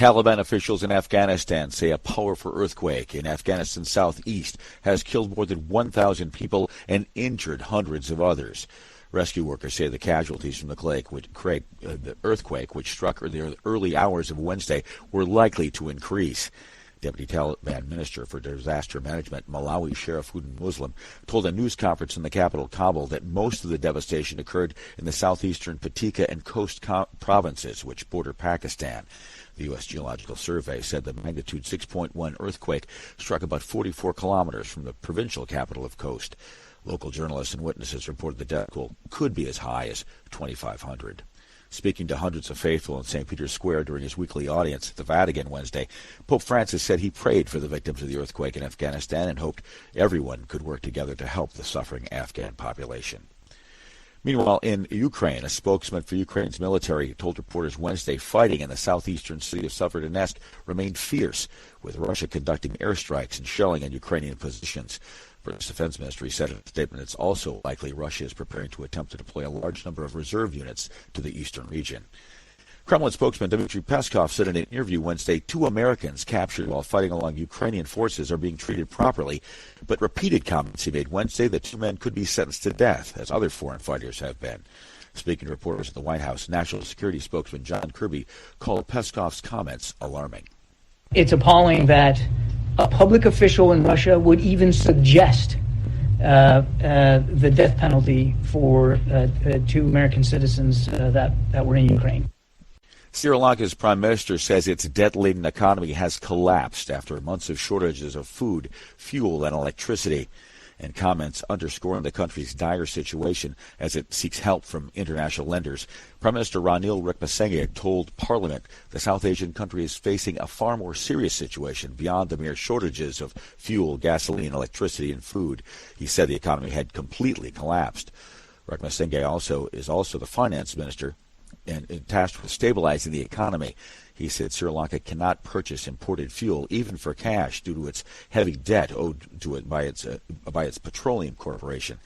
Taliban officials in Afghanistan say a powerful earthquake in Afghanistan's southeast has killed more than 1,000 people and injured hundreds of others. Rescue workers say the casualties from the earthquake, which struck in the early hours of Wednesday, were likely to increase. Deputy Taliban Minister for Disaster Management, Malawi Sharifuddin Muslim, told a news conference in the capital, Kabul, that most of the devastation occurred in the southeastern Patika and Coast provinces, which border Pakistan. The U.S. Geological Survey said the magnitude 6.1 earthquake struck about 44 kilometers from the provincial capital of Khost. Local journalists and witnesses reported the death toll could be as high as 2,500. Speaking to hundreds of faithful in St. Peter's Square during his weekly audience at the Vatican Wednesday, Pope Francis said he prayed for the victims of the earthquake in Afghanistan and hoped everyone could work together to help the suffering Afghan population. Meanwhile, in Ukraine, a spokesman for Ukraine's military told reporters Wednesday fighting in the southeastern city of Severodonetsk remained fierce, with Russia conducting airstrikes and shelling on Ukrainian positions. British Defense Ministry said in a statement it's also likely Russia is preparing to attempt to deploy a large number of reserve units to the eastern region. Kremlin spokesman Dmitry Peskov said in an interview Wednesday 2 Americans captured while fighting along Ukrainian forces are being treated properly, but repeated comments he made Wednesday that 2 men could be sentenced to death, as other foreign fighters have been. Speaking to reporters at the White House, National Security spokesman John Kirby called Peskov's comments alarming. It's appalling that a public official in Russia would even suggest the death penalty for 2 American citizens that were in Ukraine. Sri Lanka's prime minister says its debt-laden economy has collapsed after months of shortages of food, fuel, and electricity, and comments underscoring the country's dire situation as it seeks help from international lenders. Prime Minister Ranil Wickremesinghe told Parliament the South Asian country is facing a far more serious situation beyond the mere shortages of fuel, gasoline, electricity, and food. He said the economy had completely collapsed. Wickremesinghe is also the finance minister and tasked with stabilizing the economy. He said Sri Lanka cannot purchase imported fuel, even for cash, due to its heavy debt owed to it by its petroleum corporation.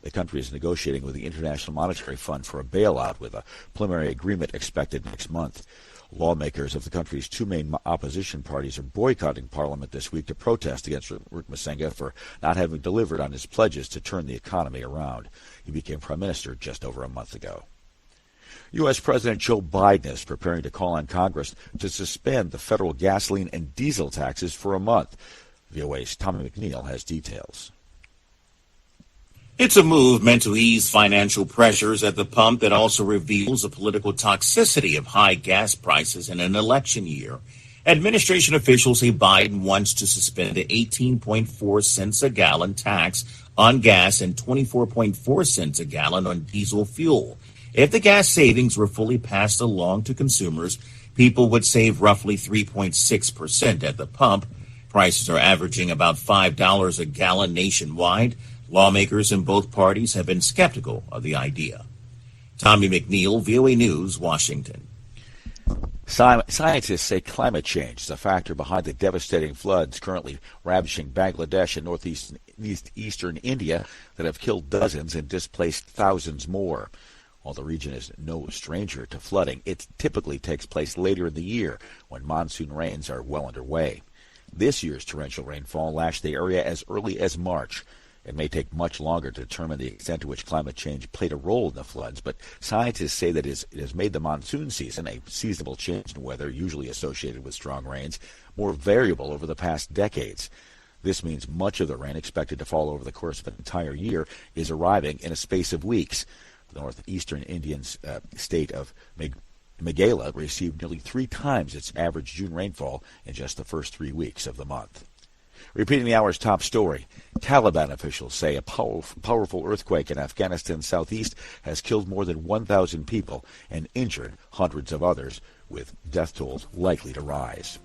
The country is negotiating with the International Monetary Fund for a bailout, with a preliminary agreement expected next month. Lawmakers of the country's 2 main opposition parties are boycotting Parliament this week to protest against Wickremesinghe for not having delivered on his pledges to turn the economy around. He became prime minister just over a month ago. U.S. President Joe Biden is preparing to call on Congress to suspend the federal gasoline and diesel taxes for a month. VOA's Tommy McNeil has details. It's a move meant to ease financial pressures at the pump that also reveals the political toxicity of high gas prices in an election year. Administration officials say Biden wants to suspend the 18.4 cents a gallon tax on gas and 24.4 cents a gallon on diesel fuel. If the gas savings were fully passed along to consumers, people would save roughly 3.6% at the pump. Prices are averaging about $5 a gallon nationwide. Lawmakers in both parties have been skeptical of the idea. Tommy McNeil, VOA News, Washington. Scientists say climate change is a factor behind the devastating floods currently ravaging Bangladesh and northeastern India that have killed dozens and displaced thousands more. While the region is no stranger to flooding, it typically takes place later in the year when monsoon rains are well underway. This year's torrential rainfall lashed the area as early as March. It may take much longer to determine the extent to which climate change played a role in the floods, but scientists say that it has made the monsoon season, a seasonal change in weather usually associated with strong rains, more variable over the past decades. This means much of the rain expected to fall over the course of an entire year is arriving in a space of weeks. The northeastern Indian state of Meghalaya received nearly 3 times its average June rainfall in just the first 3 weeks of the month. Repeating the hour's top story, Taliban officials say a powerful earthquake in Afghanistan's southeast has killed more than 1,000 people and injured hundreds of others, with death tolls likely to rise.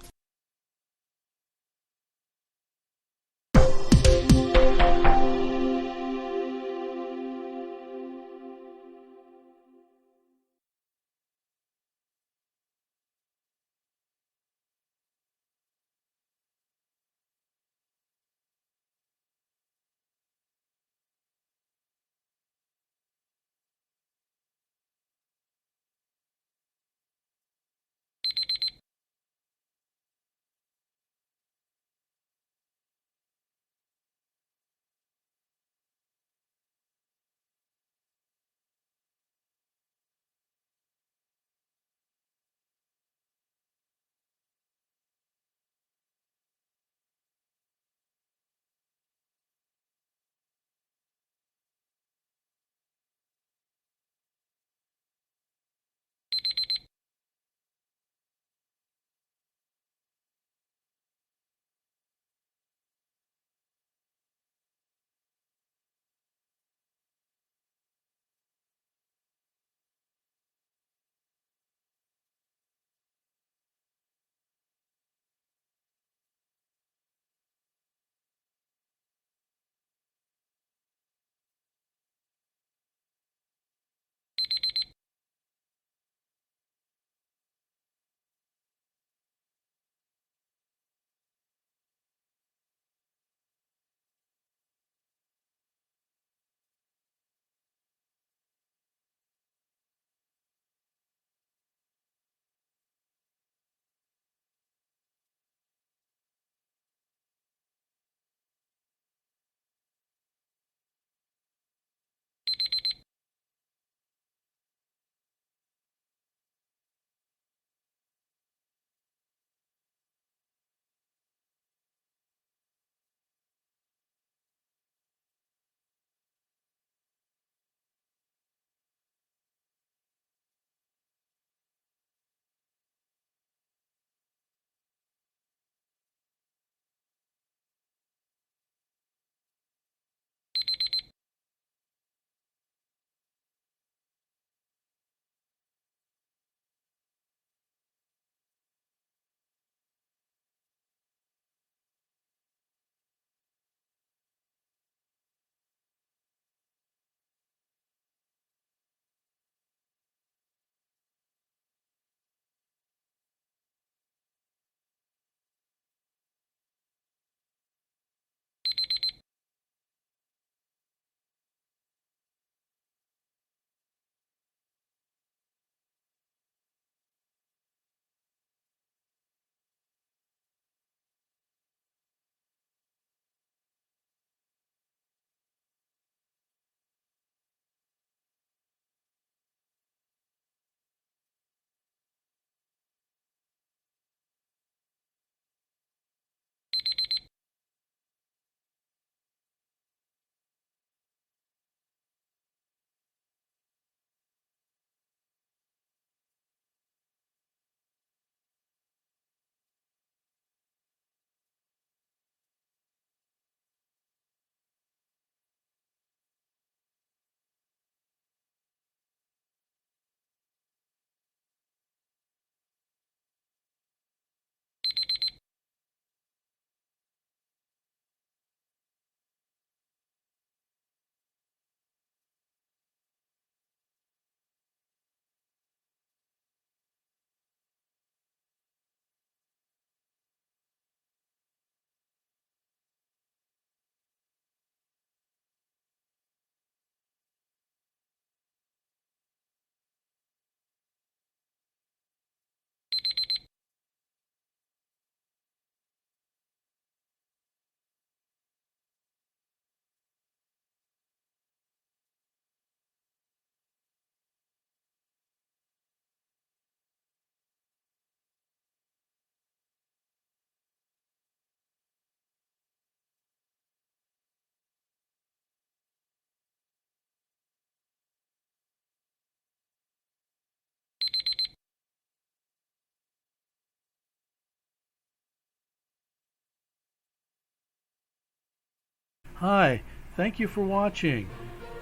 Hi, thank you for watching.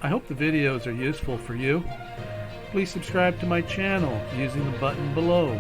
I hope the videos are useful for you. Please subscribe to my channel using the button below.